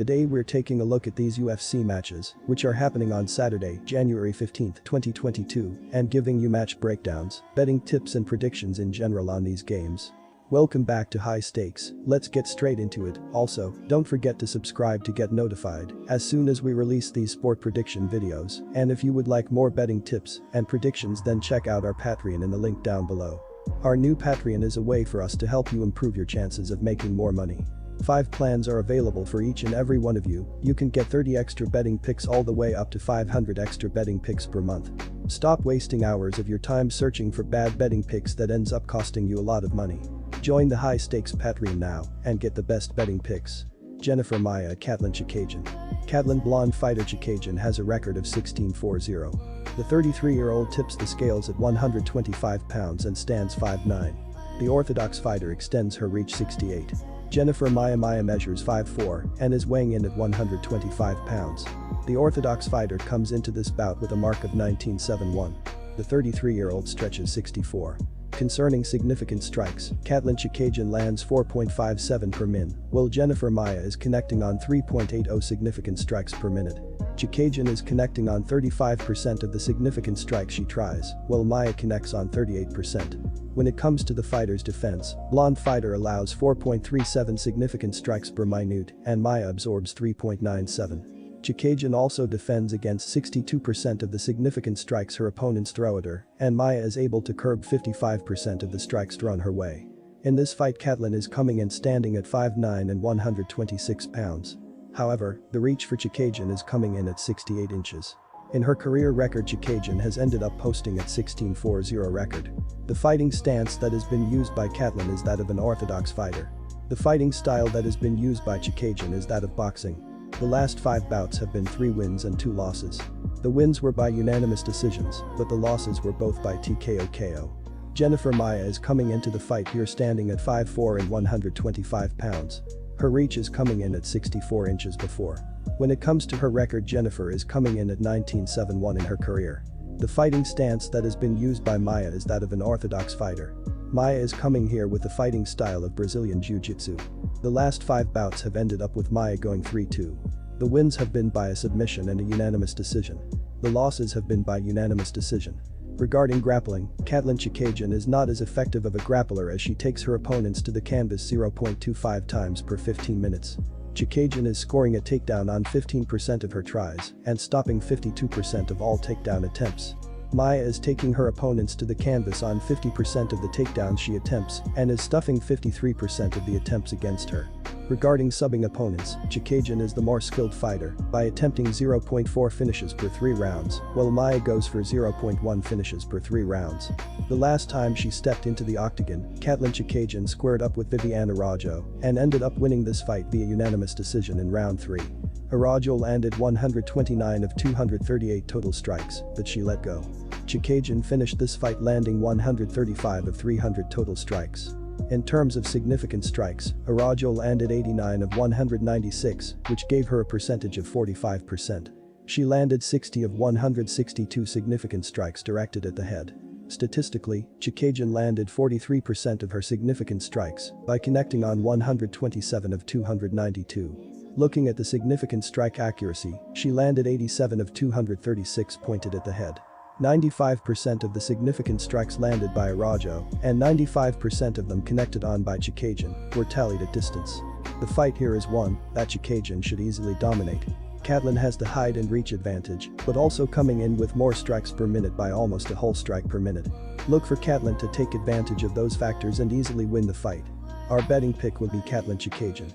Today we're taking a look at these UFC matches, which are happening on Saturday, January 15, 2022, and giving you match breakdowns, betting tips and predictions in general on these games. Welcome back to High Stakes, let's get straight into it. Also, don't forget to subscribe to get notified as soon as we release these sport prediction videos, and if you would like more betting tips and predictions, then check out our Patreon in the link down below. Our new Patreon is a way for us to help you improve your chances of making more money. 5 plans are available for each and every one of you. You can get 30 extra betting picks all the way up to 500 extra betting picks per month. Stop wasting hours of your time searching for bad betting picks that ends up costing you a lot of money. Join the High Stakes Patreon now and get the best betting picks. Jennifer Maia Katlyn Chookagian. Katlyn blonde fighter Chookagian has a record of 16-4-0. The 33-year-old tips the scales at 125 pounds and stands 5'9". The orthodox fighter extends her reach 68. Jennifer Maia measures 5'4" and is weighing in at 125 pounds. The orthodox fighter comes into this bout with a mark of 19.71. The 33-year-old stretches 64. Concerning significant strikes, Katlyn Chookagian lands 4.57 per min, while Jennifer Maia is connecting on 3.80 significant strikes per minute. Chookagian is connecting on 35% of the significant strikes she tries, while Maia connects on 38%. When it comes to the fighter's defense, blonde fighter allows 4.37 significant strikes per minute and Maia absorbs 3.97. Chookagian also defends against 62% of the significant strikes her opponents throw at her, and Maia is able to curb 55% of the strikes thrown her way. In this fight, Katlyn is coming in standing at 5'9" and 126 pounds. However, the reach for Chookagian is coming in at 68 inches. In her career record, Chookagian has ended up posting at 16-4-0 record. The fighting stance that has been used by Katlyn is that of an orthodox fighter. The fighting style that has been used by Chookagian is that of boxing. The last 5 bouts have been 3 wins and 2 losses. The wins were by unanimous decisions, but the losses were both by TKO/KO. Jennifer Maia is coming into the fight here standing at 5'4" and 125 pounds. Her reach is coming in at 64 inches before. When it comes to her record, Jennifer is coming in at 19-7-1 in her career. The fighting stance that has been used by Maia is that of an orthodox fighter. Maia is coming here with the fighting style of Brazilian Jiu-Jitsu. The last 5 bouts have ended up with Maia going 3-2. The wins have been by a submission and a unanimous decision. The losses have been by unanimous decision. Regarding grappling, Katlyn Chookagian is not as effective of a grappler as she takes her opponents to the canvas 0.25 times per 15 minutes. Chookagian is scoring a takedown on 15% of her tries and stopping 52% of all takedown attempts. Maia is taking her opponents to the canvas on 50% of the takedowns she attempts and is stuffing 53% of the attempts against her. Regarding subbing opponents, Chookagian is the more skilled fighter by attempting 0.4 finishes per 3 rounds, while Maia goes for 0.1 finishes per 3 rounds. The last time she stepped into the octagon, Katlyn Chookagian squared up with Viviane Araújo and ended up winning this fight via unanimous decision in round 3. Araújo landed 129 of 238 total strikes that she let go. Chookagian finished this fight landing 135 of 300 total strikes. In terms of significant strikes, Araújo landed 89 of 196, which gave her a percentage of 45%. She landed 60 of 162 significant strikes directed at the head. Statistically, Chookagian landed 43% of her significant strikes by connecting on 127 of 292. Looking at the significant strike accuracy, she landed 87 of 236 pointed at the head. 95% of the significant strikes landed by Araújo and 95% of them connected on by Chookagian were tallied at distance. The fight here is one that Chookagian should easily dominate. Katlyn has the height and reach advantage, but also coming in with more strikes per minute by almost a whole strike per minute. Look for Katlyn to take advantage of those factors and easily win the fight. Our betting pick will be Katlyn Chookagian.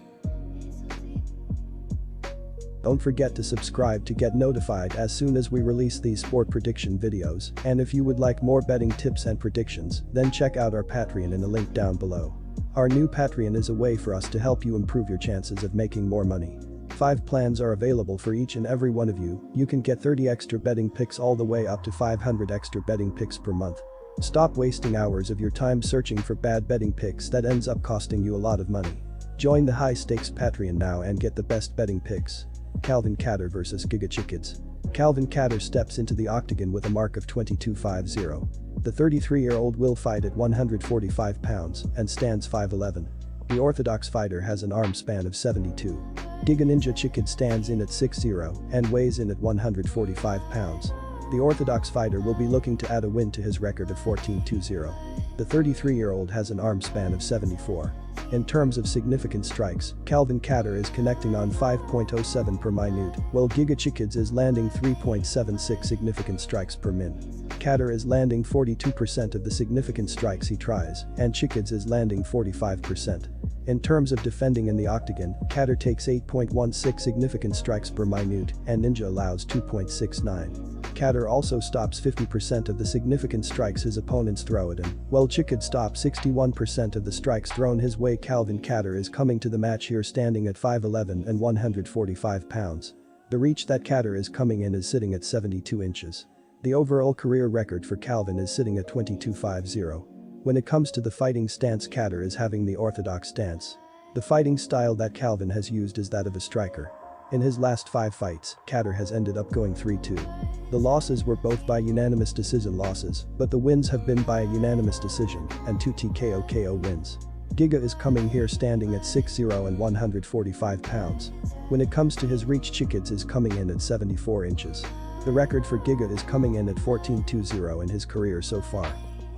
Don't forget to subscribe to get notified as soon as we release these sport prediction videos, and if you would like more betting tips and predictions, then check out our Patreon in the link down below. Our new Patreon is a way for us to help you improve your chances of making more money. 5 plans are available for each and every one of you. You can get 30 extra betting picks all the way up to 500 extra betting picks per month. Stop wasting hours of your time searching for bad betting picks that ends up costing you a lot of money. Join the High Stakes Patreon now and get the best betting picks. Calvin Kattar vs Giga Chikadze. Calvin Kattar steps into the octagon with a mark of 22-5-0. The 33-year-old will fight at 145 pounds and stands 5'11". The orthodox fighter has an arm span of 72. Giga Ninja Chikid stands in at 6'0" and weighs in at 145 pounds. The orthodox fighter will be looking to add a win to his record of 14-2-0. The 33-year-old has an arm span of 74. In terms of significant strikes, Calvin Kattar is connecting on 5.07 per minute, while Giga Chikids is landing 3.76 significant strikes per min. Kattar is landing 42% of the significant strikes he tries, and Chikids is landing 45%. In terms of defending in the octagon, Kattar takes 8.16 significant strikes per minute, and Ninja allows 2.69. Kattar also stops 50% of the significant strikes his opponents throw at him, while Chikid stops 61% of the strikes thrown his way. Calvin Kattar is coming to the match here standing at 5'11" and 145 pounds. The reach that Kattar is coming in is sitting at 72 inches. The overall career record for Calvin is sitting at 22-5-0. When it comes to the fighting stance, Kattar is having the orthodox stance. The fighting style that Calvin has used is that of a striker. In his last 5 fights, Kattar has ended up going 3-2. The losses were both by unanimous decision losses, but the wins have been by a unanimous decision and 2 TKO KO wins. Giga is coming here standing at 6'0" and 145 pounds. When it comes to his reach, Chikids is coming in at 74 inches. The record for Giga is coming in at 14-2-0 in his career so far.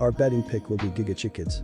Our betting pick will be Giga Chikids.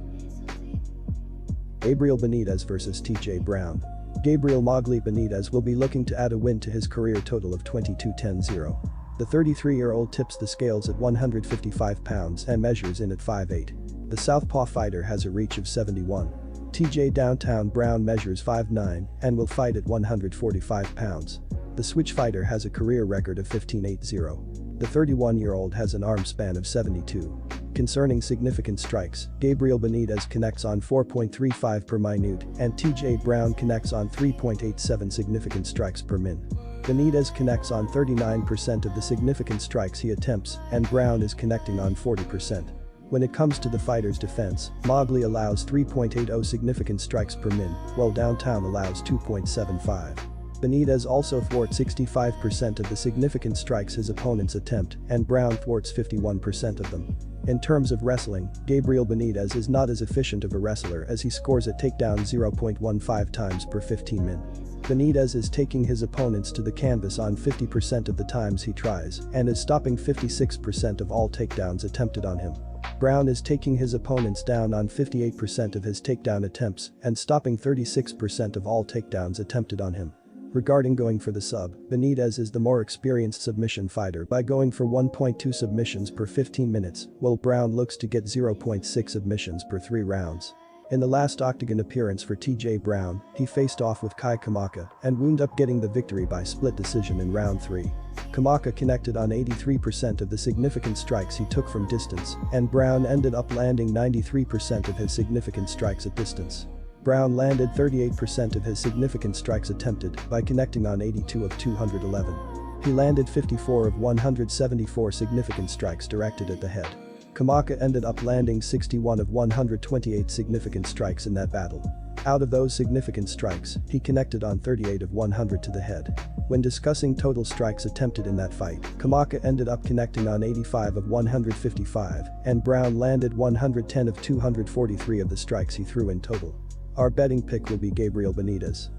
Gabriel Benitez vs TJ Brown. Gabriel Mowgli Benitez will be looking to add a win to his career total of 22-10-0. The 33-year-old tips the scales at 155 pounds and measures in at 5'8". The southpaw fighter has a reach of 71. TJ Downtown Brown measures 5'9" and will fight at 145 pounds. The switch fighter has a career record of 15-8-0. The 31-year-old has an arm span of 72. Concerning significant strikes, Gabriel Benitez connects on 4.35 per minute and TJ Brown connects on 3.87 significant strikes per min. Benitez connects on 39% of the significant strikes he attempts and Brown is connecting on 40%. When it comes to the fighter's defense, Mowgli allows 3.80 significant strikes per min, while Downtown allows 2.75. Benitez also thwarts 65% of the significant strikes his opponents attempt and Brown thwarts 51% of them. In terms of wrestling, Gabriel Benitez is not as efficient of a wrestler as he scores a takedown 0.15 times per 15 min. Benitez is taking his opponents to the canvas on 50% of the times he tries and is stopping 56% of all takedowns attempted on him. Brown is taking his opponents down on 58% of his takedown attempts and stopping 36% of all takedowns attempted on him. Regarding going for the sub, Benitez is the more experienced submission fighter by going for 1.2 submissions per 15 minutes, while Brown looks to get 0.6 submissions per 3 rounds. In the last octagon appearance for TJ Brown, he faced off with Kai Kamaka and wound up getting the victory by split decision in round 3. Kamaka connected on 83% of the significant strikes he took from distance, and Brown ended up landing 93% of his significant strikes at distance. Brown landed 38% of his significant strikes attempted by connecting on 82 of 211. He landed 54 of 174 significant strikes directed at the head. Kamaka ended up landing 61 of 128 significant strikes in that battle. Out of those significant strikes, he connected on 38 of 100 to the head. When discussing total strikes attempted in that fight, Kamaka ended up connecting on 85 of 155, and Brown landed 110 of 243 of the strikes he threw in total. Our betting pick will be Gabriel Benitez.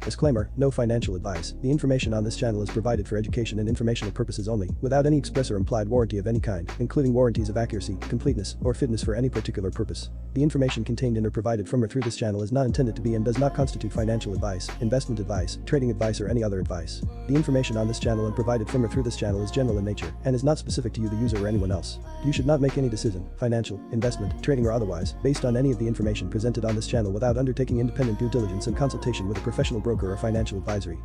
Disclaimer, no financial advice. The information on this channel is provided for education and informational purposes only, without any express or implied warranty of any kind, including warranties of accuracy, completeness, or fitness for any particular purpose. The information contained in or provided from or through this channel is not intended to be and does not constitute financial advice, investment advice, trading advice, or any other advice. The information on this channel and provided from or through this channel is general in nature and is not specific to you, the user, or anyone else. You should not make any decision, financial, investment, trading, or otherwise, based on any of the information presented on this channel without undertaking independent due diligence and consultation with a professional broker or financial advisory.